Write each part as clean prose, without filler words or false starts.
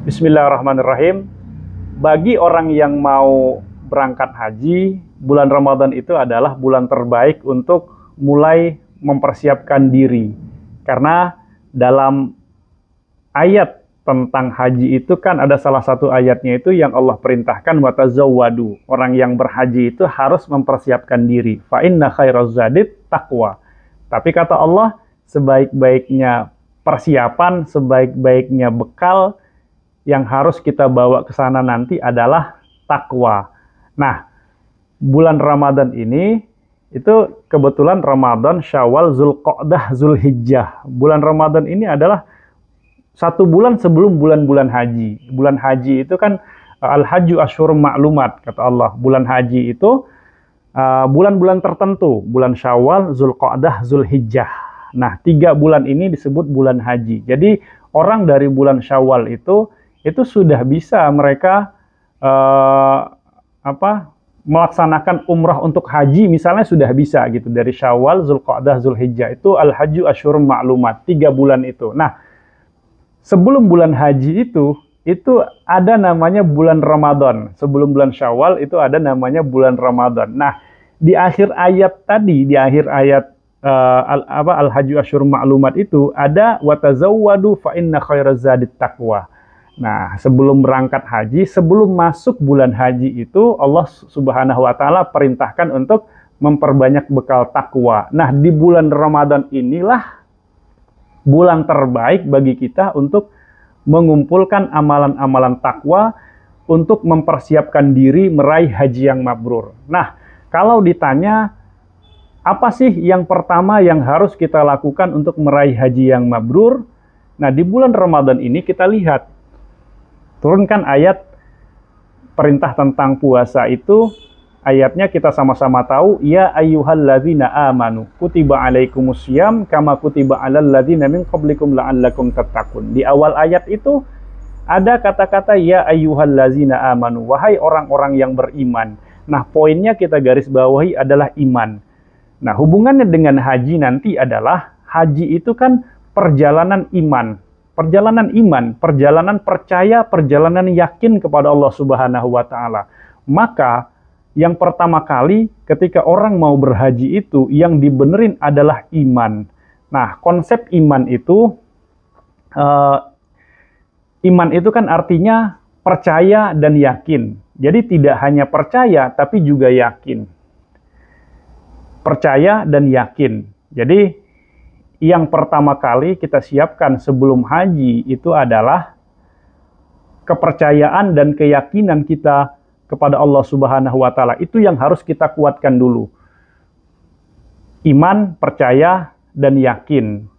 Bismillahirrahmanirrahim. Bagi orang yang mau berangkat haji, bulan Ramadan itu adalah bulan terbaik untuk mulai mempersiapkan diri. Karena dalam ayat tentang haji itu kan ada salah satu ayatnya itu yang Allah perintahkan watazawwadu. Orang yang berhaji itu harus mempersiapkan diri. Fa inna khairaz zadit taqwa. Tapi kata Allah, sebaik-baiknya persiapan, sebaik-baiknya bekal yang harus kita bawa ke sana nanti adalah takwa. Nah, bulan Ramadan ini itu kebetulan Ramadan, Syawal, Zulqa'dah, Zulhijjah. Bulan Ramadan ini adalah satu bulan sebelum bulan-bulan haji. Bulan haji itu kan Al-Hajju Asyhurun Ma'lumat, kata Allah. Bulan haji itu bulan-bulan tertentu. Bulan Syawal, Zulqa'dah, Zulhijjah. Nah, 3 bulan ini disebut bulan haji. Jadi, orang dari bulan Syawal itu sudah bisa mereka melaksanakan umrah untuk haji, misalnya sudah bisa gitu, dari Syawal, Zulqa'dah, Zulhijjah. Itu Al-Hajju Asyhurun Ma'lumat, 3 bulan itu. Nah, sebelum bulan haji itu ada namanya bulan Ramadan. Sebelum bulan Syawal itu ada namanya bulan Ramadan. Nah, di akhir ayat tadi, di akhir ayat Al-Hajju Asyhurun Ma'lumat itu ada watazawwadu fa inna khairaz zadit taqwa. Nah, sebelum berangkat haji, sebelum masuk bulan haji itu Allah Subhanahu wa taala perintahkan untuk memperbanyak bekal takwa. Nah, di bulan Ramadan inilah bulan terbaik bagi kita untuk mengumpulkan amalan-amalan takwa untuk mempersiapkan diri meraih haji yang mabrur. Nah, kalau ditanya apa sih yang pertama yang harus kita lakukan untuk meraih haji yang mabrur? Nah, di bulan Ramadan ini kita lihat turunkan ayat perintah tentang puasa itu, ayatnya kita sama-sama tahu, ya ayyuhalladzina amanu kutiba alaikumussyam kama kutiba alal ladzina min qablikum la'allakum tattaqun. Di awal ayat itu ada kata-kata ya ayyuhalladzina amanu, wahai orang-orang yang beriman. Nah, poinnya kita garis bawahi adalah iman. Nah, hubungannya dengan haji nanti adalah haji itu kan perjalanan iman. Perjalanan iman, perjalanan percaya, perjalanan yakin kepada Allah Subhanahu wa taala. Maka yang pertama kali ketika orang mau berhaji itu yang dibenerin adalah iman. Nah, konsep iman itu kan artinya percaya dan yakin. Jadi tidak hanya percaya tapi juga yakin. Percaya dan yakin. Jadi yang pertama kali kita siapkan sebelum haji itu adalah kepercayaan dan keyakinan kita kepada Allah Subhanahu wa taala. Itu yang harus kita kuatkan dulu. Iman, percaya, dan yakin.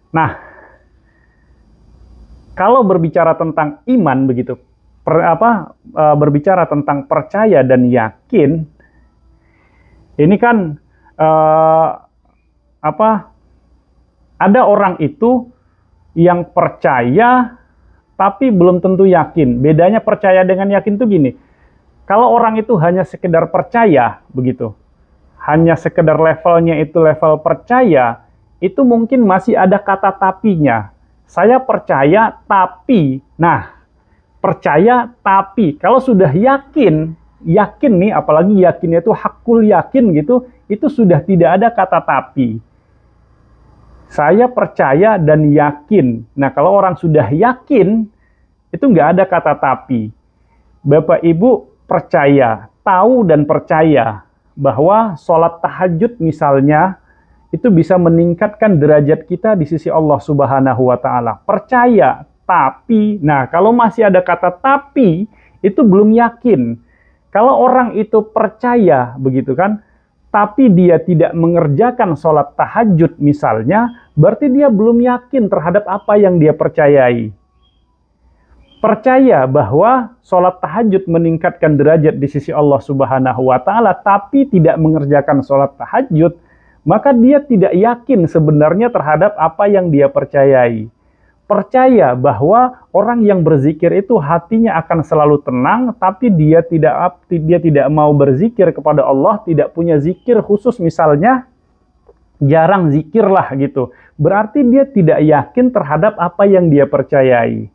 Nah, kalau berbicara tentang iman begitu, berbicara tentang percaya dan yakin, ini kan ada orang itu yang percaya tapi belum tentu yakin. Bedanya percaya dengan yakin itu gini. Kalau orang itu hanya sekedar percaya begitu, hanya sekedar levelnya itu level percaya, itu mungkin masih ada kata tapinya. Saya percaya tapi, nah percaya tapi, kalau sudah yakin nih, apalagi yakinnya itu hakul yakin gitu, itu sudah tidak ada kata tapi. Saya percaya dan yakin. Nah, kalau orang sudah yakin, itu nggak ada kata tapi. Bapak Ibu percaya, tahu dan percaya bahwa sholat tahajud misalnya, itu bisa meningkatkan derajat kita di sisi Allah Subhanahu wa taala. Percaya, tapi, nah kalau masih ada kata tapi, itu belum yakin. Kalau orang itu percaya, begitu kan, tapi dia tidak mengerjakan sholat tahajud misalnya, berarti dia belum yakin terhadap apa yang dia percayai. Percaya bahwa sholat tahajud meningkatkan derajat di sisi Allah Subhanahu wa taala, tapi tidak mengerjakan sholat tahajud, maka dia tidak yakin sebenarnya terhadap apa yang dia percayai. Percaya bahwa orang yang berzikir itu hatinya akan selalu tenang, tapi dia tidak mau berzikir kepada Allah, tidak punya zikir khusus misalnya, jarang zikir lah gitu. Berarti dia tidak yakin terhadap apa yang dia percayai.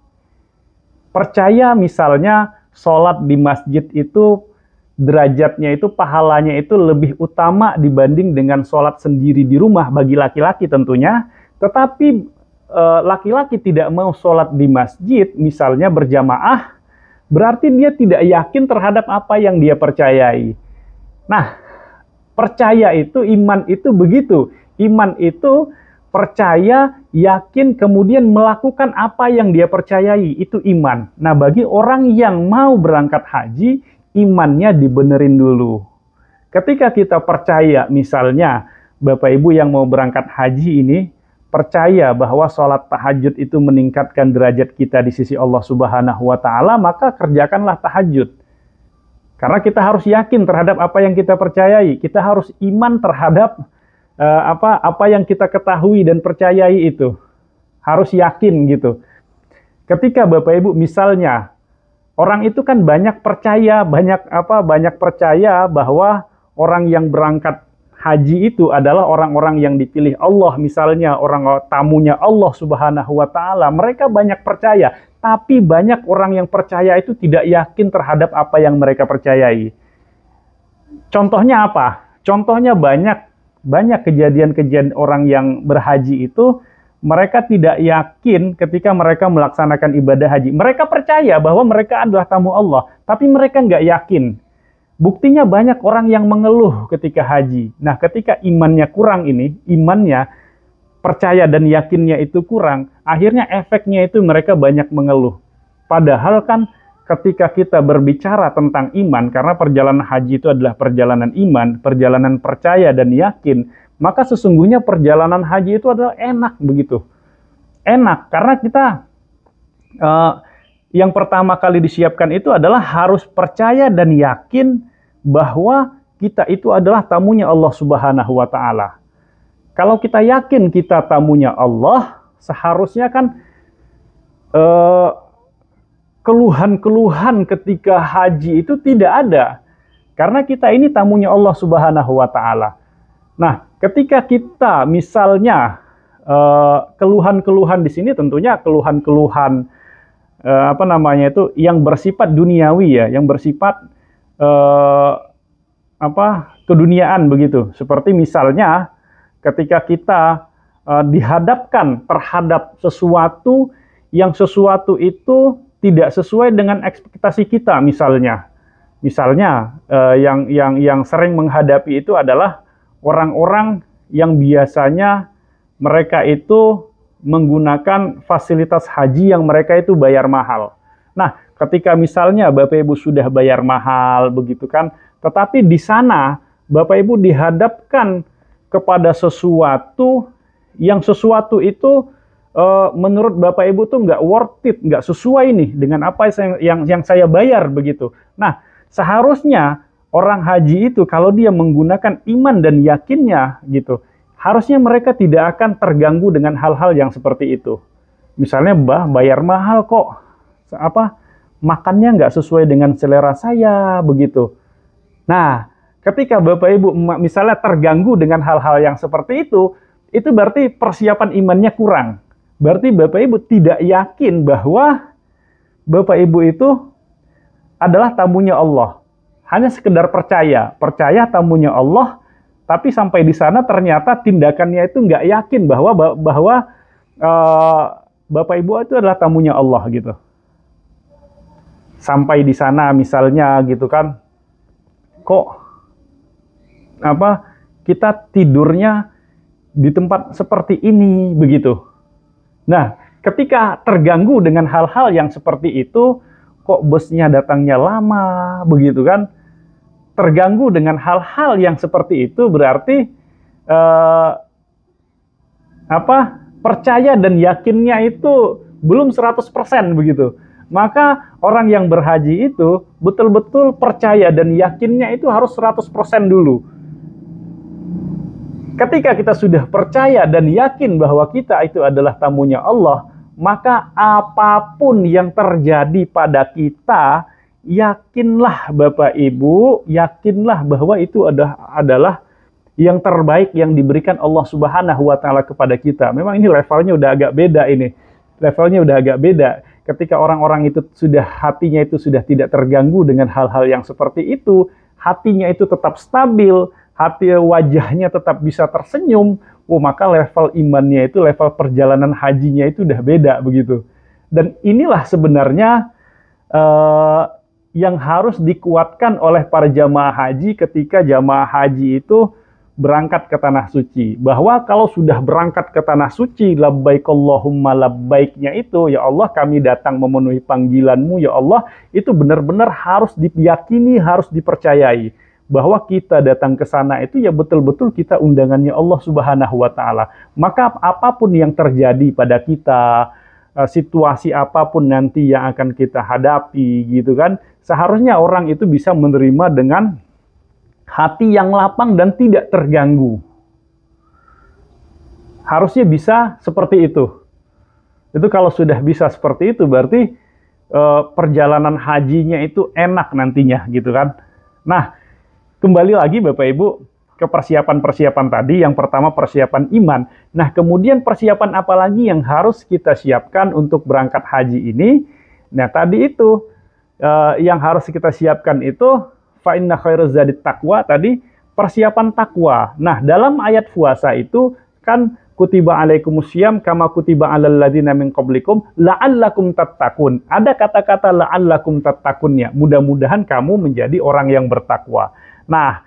percaya misalnya sholat di masjid itu derajatnya itu, pahalanya itu lebih utama dibanding dengan sholat sendiri di rumah bagi laki-laki tentunya. Tetapi laki-laki tidak mau sholat di masjid, misalnya berjamaah, berarti dia tidak yakin terhadap apa yang dia percayai. Nah, percaya itu, iman itu begitu. Iman itu percaya, yakin, kemudian melakukan apa yang dia percayai. Itu iman. Nah, bagi orang yang mau berangkat haji, imannya dibenerin dulu. Ketika kita percaya, misalnya, Bapak Ibu yang mau berangkat haji ini, percaya bahwa sholat tahajud itu meningkatkan derajat kita di sisi Allah Subhanahu wa Ta'ala, maka kerjakanlah tahajud. Karena kita harus yakin terhadap apa yang kita percayai. Kita harus iman terhadap apa yang kita ketahui dan percayai itu. Harus yakin gitu. Ketika Bapak Ibu misalnya, orang itu kan banyak percaya bahwa orang yang berangkat haji itu adalah orang-orang yang dipilih Allah, misalnya orang tamunya Allah Subhanahu wa Ta'ala. Mereka banyak percaya, tapi banyak orang yang percaya itu tidak yakin terhadap apa yang mereka percayai. Contohnya apa? Contohnya banyak kejadian-kejadian orang yang berhaji itu, mereka tidak yakin ketika mereka melaksanakan ibadah haji. Mereka percaya bahwa mereka adalah tamu Allah, tapi mereka nggak yakin. Buktinya banyak orang yang mengeluh ketika haji. Nah, ketika imannya kurang ini, imannya percaya dan yakinnya itu kurang, akhirnya efeknya itu mereka banyak mengeluh. Padahal kan ketika kita berbicara tentang iman, karena perjalanan haji itu adalah perjalanan iman, perjalanan percaya dan yakin, maka sesungguhnya perjalanan haji itu adalah enak begitu. Enak, karena kita yang pertama kali disiapkan itu adalah harus percaya dan yakin bahwa kita itu adalah tamunya Allah Subhanahu wa Ta'ala. Kalau kita yakin kita tamunya Allah, seharusnya kan keluhan-keluhan ketika haji itu tidak ada. Karena kita ini tamunya Allah Subhanahu wa Ta'ala. Nah, ketika kita misalnya keluhan-keluhan di sini tentunya keluhan-keluhan yang bersifat duniawi ya, yang bersifat keduniaan begitu. Seperti misalnya ketika kita dihadapkan terhadap sesuatu itu tidak sesuai dengan ekspektasi kita, misalnya yang sering menghadapi itu adalah orang-orang yang biasanya mereka itu menggunakan fasilitas haji yang mereka itu bayar mahal. Nah, ketika misalnya Bapak Ibu sudah bayar mahal begitu kan, tetapi di sana Bapak Ibu dihadapkan kepada sesuatu itu menurut Bapak Ibu tuh nggak worth it, nggak sesuai nih dengan apa yang saya bayar begitu. Nah, seharusnya orang haji itu kalau dia menggunakan iman dan yakinnya gitu, harusnya mereka tidak akan terganggu dengan hal-hal yang seperti itu. Misalnya, bayar mahal kok, makannya nggak sesuai dengan selera saya, begitu. Nah, ketika Bapak Ibu misalnya terganggu dengan hal-hal yang seperti itu berarti persiapan imannya kurang. Berarti Bapak Ibu tidak yakin bahwa Bapak Ibu itu adalah tamunya Allah. Hanya sekedar percaya tamunya Allah, tapi sampai di sana ternyata tindakannya itu nggak yakin bahwa Bapak Ibu itu adalah tamunya Allah gitu. Sampai di sana misalnya gitu kan, kok kita tidurnya di tempat seperti ini begitu. Nah, ketika terganggu dengan hal-hal yang seperti itu, kok busnya datangnya lama begitu kan? Terganggu dengan hal-hal yang seperti itu berarti percaya dan yakinnya itu belum 100% begitu. Maka orang yang berhaji itu betul-betul percaya dan yakinnya itu harus 100% dulu. Ketika kita sudah percaya dan yakin bahwa kita itu adalah tamunya Allah, maka apapun yang terjadi pada kita, yakinlah Bapak Ibu, yakinlah bahwa itu adalah yang terbaik yang diberikan Allah Subhanahu wa Ta'ala kepada kita. Memang ini levelnya udah agak beda ini. Levelnya udah agak beda. ketika orang-orang itu hatinya itu sudah tidak terganggu dengan hal-hal yang seperti itu, hatinya itu tetap stabil, wajahnya tetap bisa tersenyum, maka level imannya itu, level perjalanan hajinya itu udah beda begitu. Dan inilah sebenarnya yang harus dikuatkan oleh para jamaah haji ketika jamaah haji itu berangkat ke tanah suci. Bahwa kalau sudah berangkat ke tanah suci, labbaik Allahumma labbaiknya itu, ya Allah kami datang memenuhi panggilanmu, ya Allah, itu benar-benar harus diyakini, harus dipercayai. Bahwa kita datang ke sana itu ya betul-betul kita undangannya Allah Subhanahu wa Ta'ala. Maka apapun yang terjadi pada kita, situasi apapun nanti yang akan kita hadapi gitu kan, seharusnya orang itu bisa menerima dengan hati yang lapang dan tidak terganggu. Harusnya bisa seperti itu. Itu kalau sudah bisa seperti itu berarti perjalanan hajinya itu enak nantinya gitu kan. Nah, kembali lagi Bapak Ibu ke persiapan-persiapan tadi. Yang pertama persiapan iman. Nah, kemudian persiapan apa lagi yang harus kita siapkan untuk berangkat haji ini? Nah, tadi itu yang harus kita siapkan itu fa inna khairaz zadit taqwa, tadi persiapan takwa. Nah, dalam ayat puasa itu kan kutiba alaikumusiyam kama kutiba alal ladzina min qablikum la'allakum tattaqun. Ada kata-kata la'allakum tattakunnya. Mudah-mudahan kamu menjadi orang yang bertakwa. Nah,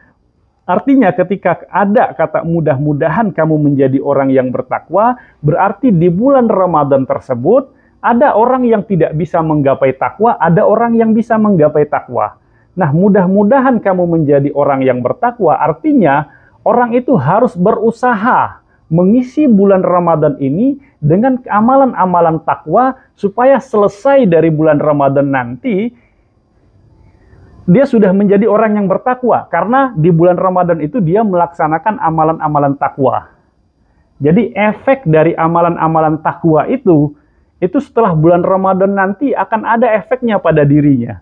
artinya ketika ada kata mudah-mudahan kamu menjadi orang yang bertakwa, berarti di bulan Ramadan tersebut ada orang yang tidak bisa menggapai takwa, ada orang yang bisa menggapai takwa. Nah, mudah-mudahan kamu menjadi orang yang bertakwa, artinya orang itu harus berusaha mengisi bulan Ramadan ini dengan amalan-amalan takwa supaya selesai dari bulan Ramadan nanti dia sudah menjadi orang yang bertakwa, karena di bulan Ramadan itu dia melaksanakan amalan-amalan takwa. Jadi efek dari amalan-amalan takwa itu setelah bulan Ramadan nanti akan ada efeknya pada dirinya.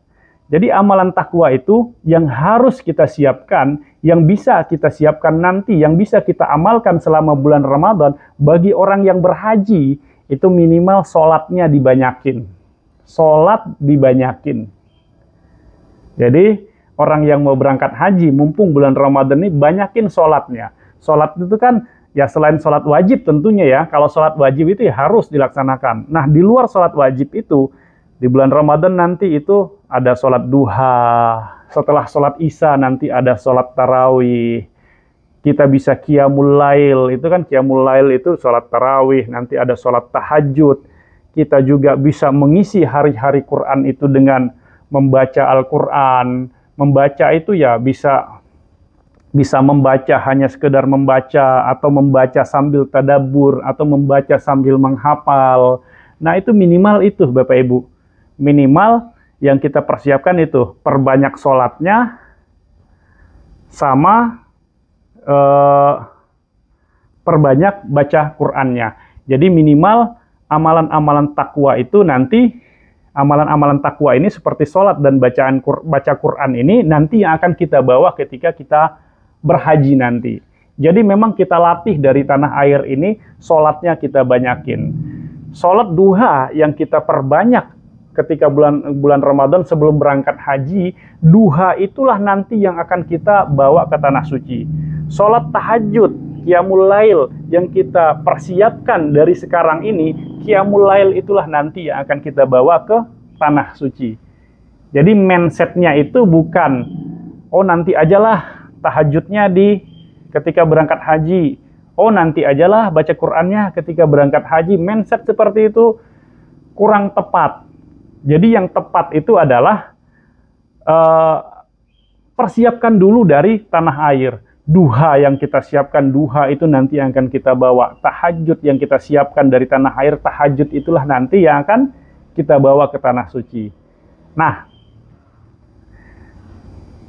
Jadi amalan takwa itu yang harus kita siapkan, yang bisa kita siapkan nanti, yang bisa kita amalkan selama bulan Ramadan bagi orang yang berhaji, itu minimal sholatnya dibanyakin. Sholat dibanyakin. Jadi orang yang mau berangkat haji, mumpung bulan Ramadan ini banyakin sholatnya. Sholat itu kan ya selain sholat wajib tentunya ya, kalau sholat wajib itu ya harus dilaksanakan. Nah, di luar sholat wajib itu, di bulan Ramadan nanti itu ada sholat duha, setelah sholat isya nanti ada sholat tarawih, kita bisa qiyamul lail, itu kan qiyamul lail itu sholat tarawih, nanti ada sholat tahajud, kita juga bisa mengisi hari-hari Quran itu dengan membaca Al-Quran. Membaca itu ya bisa membaca hanya sekedar membaca, atau membaca sambil tadabbur, atau membaca sambil menghafal. Nah, itu minimal itu Bapak Ibu. Minimal yang kita persiapkan itu perbanyak sholatnya sama perbanyak baca Qur'annya. Jadi minimal amalan-amalan takwa itu nanti, amalan-amalan takwa ini seperti sholat dan baca Quran ini nanti yang akan kita bawa ketika kita berhaji nanti. Jadi memang kita latih dari tanah air ini, sholatnya kita banyakin. Sholat duha yang kita perbanyak ketika bulan Ramadan sebelum berangkat haji, duha itulah nanti yang akan kita bawa ke tanah suci. Sholat tahajud, qiyamul lail yang kita persiapkan dari sekarang ini, qiyamul lail itulah nanti yang akan kita bawa ke tanah suci. Jadi mindsetnya itu bukan, oh nanti ajalah tahajudnya ketika berangkat haji, oh nanti ajalah baca Qur'annya ketika berangkat haji. Mindset seperti itu kurang tepat. Jadi yang tepat itu adalah persiapkan dulu dari tanah air. Duha yang kita siapkan, duha itu nanti yang akan kita bawa. Tahajud yang kita siapkan dari tanah air, tahajud itulah nanti yang akan kita bawa ke tanah suci. Nah,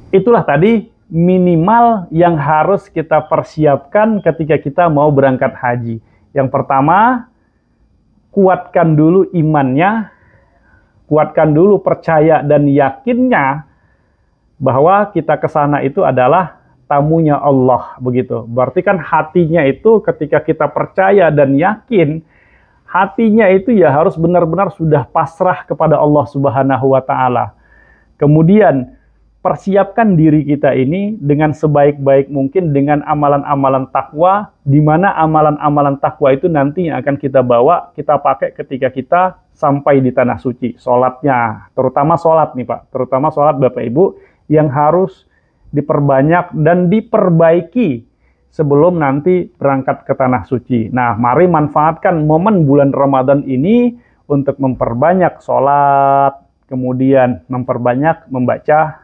itulah tadi minimal yang harus kita persiapkan ketika kita mau berangkat haji. Yang pertama, kuatkan dulu imannya, kuatkan dulu percaya dan yakinnya bahwa kita ke sana itu adalah tamunya Allah, begitu. Berarti kan hatinya itu ketika kita percaya dan yakin, hatinya itu ya harus benar-benar sudah pasrah kepada Allah Subhanahu wa taala. Kemudian persiapkan diri kita ini dengan sebaik-baik mungkin dengan amalan-amalan takwa, di mana amalan-amalan takwa itu nanti yang akan kita bawa, kita pakai ketika kita sampai di tanah suci. Sholatnya, terutama sholat nih Pak, terutama sholat Bapak Ibu yang harus diperbanyak dan diperbaiki sebelum nanti berangkat ke tanah suci. Nah, mari manfaatkan momen bulan Ramadan ini untuk memperbanyak sholat, kemudian memperbanyak membaca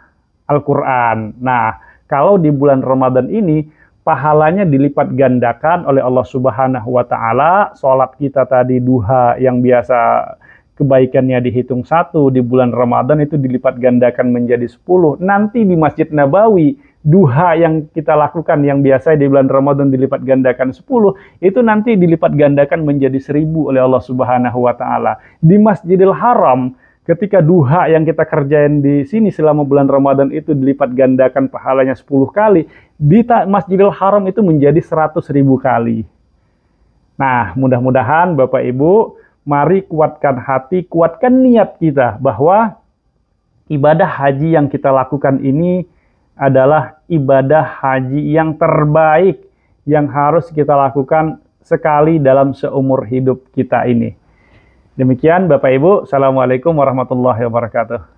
Al-Quran. Nah, kalau di bulan Ramadan ini, pahalanya dilipat gandakan oleh Allah Subhanahu wa Ta'ala. Sholat kita tadi duha yang biasa kebaikannya dihitung 1, di bulan Ramadan itu dilipat gandakan menjadi 10. Nanti di Masjid Nabawi, duha yang kita lakukan yang biasa di bulan Ramadan dilipat gandakan 10, itu nanti dilipat gandakan menjadi 1000 oleh Allah Subhanahu wa Ta'ala. Di Masjidil Haram, ketika duha yang kita kerjain di sini selama bulan Ramadan itu dilipat gandakan pahalanya 10 kali, di Masjidil Haram itu menjadi 100.000 kali. Nah, mudah-mudahan Bapak Ibu, mari kuatkan hati, kuatkan niat kita bahwa ibadah haji yang kita lakukan ini adalah ibadah haji yang terbaik yang harus kita lakukan sekali dalam seumur hidup kita ini. Demikian Bapak Ibu, Assalamualaikum warahmatullahi wabarakatuh.